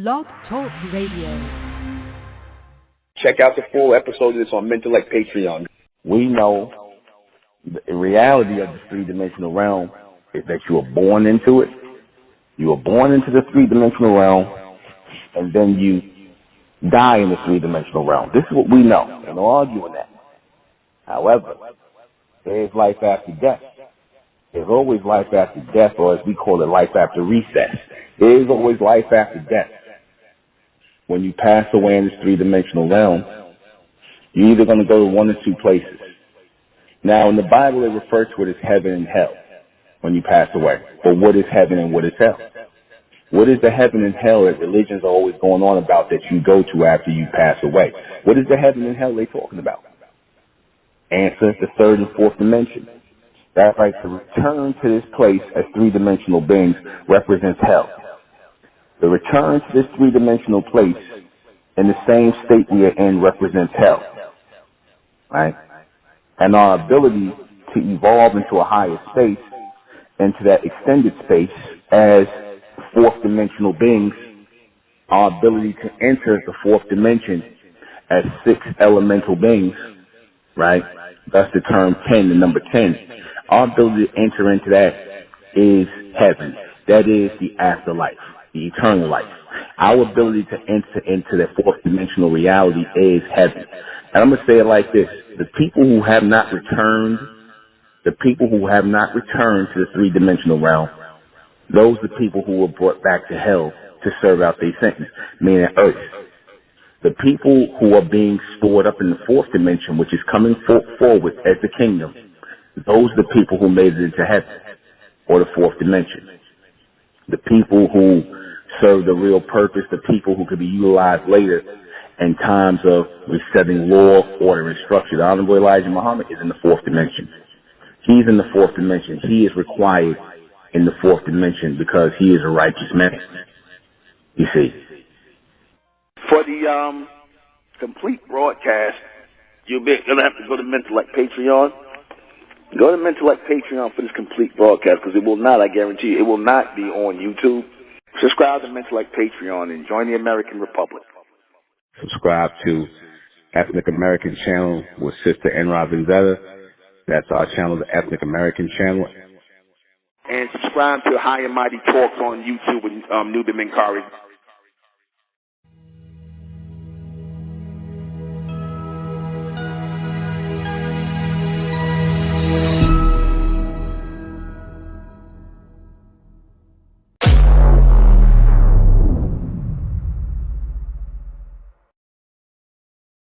Blog Talk Radio. Check out the full episode of this on MENTELLECT Patreon. We know the reality of the three-dimensional realm is that you are born into it. You are born into the three-dimensional realm, and then you die in the three-dimensional realm. This is what we know, and no arguing that. However, there is life after death. There's always life after death, or as we call it, life after recess. There is always life after death. When you pass away in this three-dimensional realm, you're either going to go to one or two places. Now, in the Bible, they refer to it as heaven and hell when you pass away. But what is heaven and what is hell? What is the heaven and hell that religions are always going on about that you go to after you pass away? What is the heaven and hell they're talking about? Answer, the third and fourth dimension. That's right, to return to this place as three-dimensional beings represents hell. The return to this three-dimensional place in the same state we are in represents hell. Right? And our ability to evolve into a higher space, into that extended space as fourth-dimensional beings, our ability to enter the fourth dimension as six elemental beings, right? That's the term 10, the number 10. Our ability to enter into that is heaven. That is the afterlife, the eternal life. Our ability to enter into that fourth dimensional reality is heaven. And I'm going to say it like this. The people who have not returned to the three-dimensional realm, those are the people who were brought back to hell to serve out their sentence, meaning earth. The people who are being stored up in the fourth dimension, which is coming forward as the kingdom, those are the people who made it into heaven, or the fourth dimension. The people who serve the real purpose, the people who could be utilized later in times of resetting law, order, and structure. The Honorable Elijah Muhammad is in the fourth dimension. He's in the fourth dimension. He is required in the fourth dimension because he is a righteous man. You see. For the complete broadcast, you're going to have to go to MENTELLECT Patreon. Go to MENTELLECT Patreon for this complete broadcast because it will not, I guarantee you, it will not be on YouTube. Subscribe to MENTELLECT Patreon and join the American Republic. Subscribe to Ethnic American Channel with Sister Enra Vendetta. That's our channel, the Ethnic American Channel. And subscribe to High and Mighty Talks on YouTube with NUBEN MENKARAYZZ.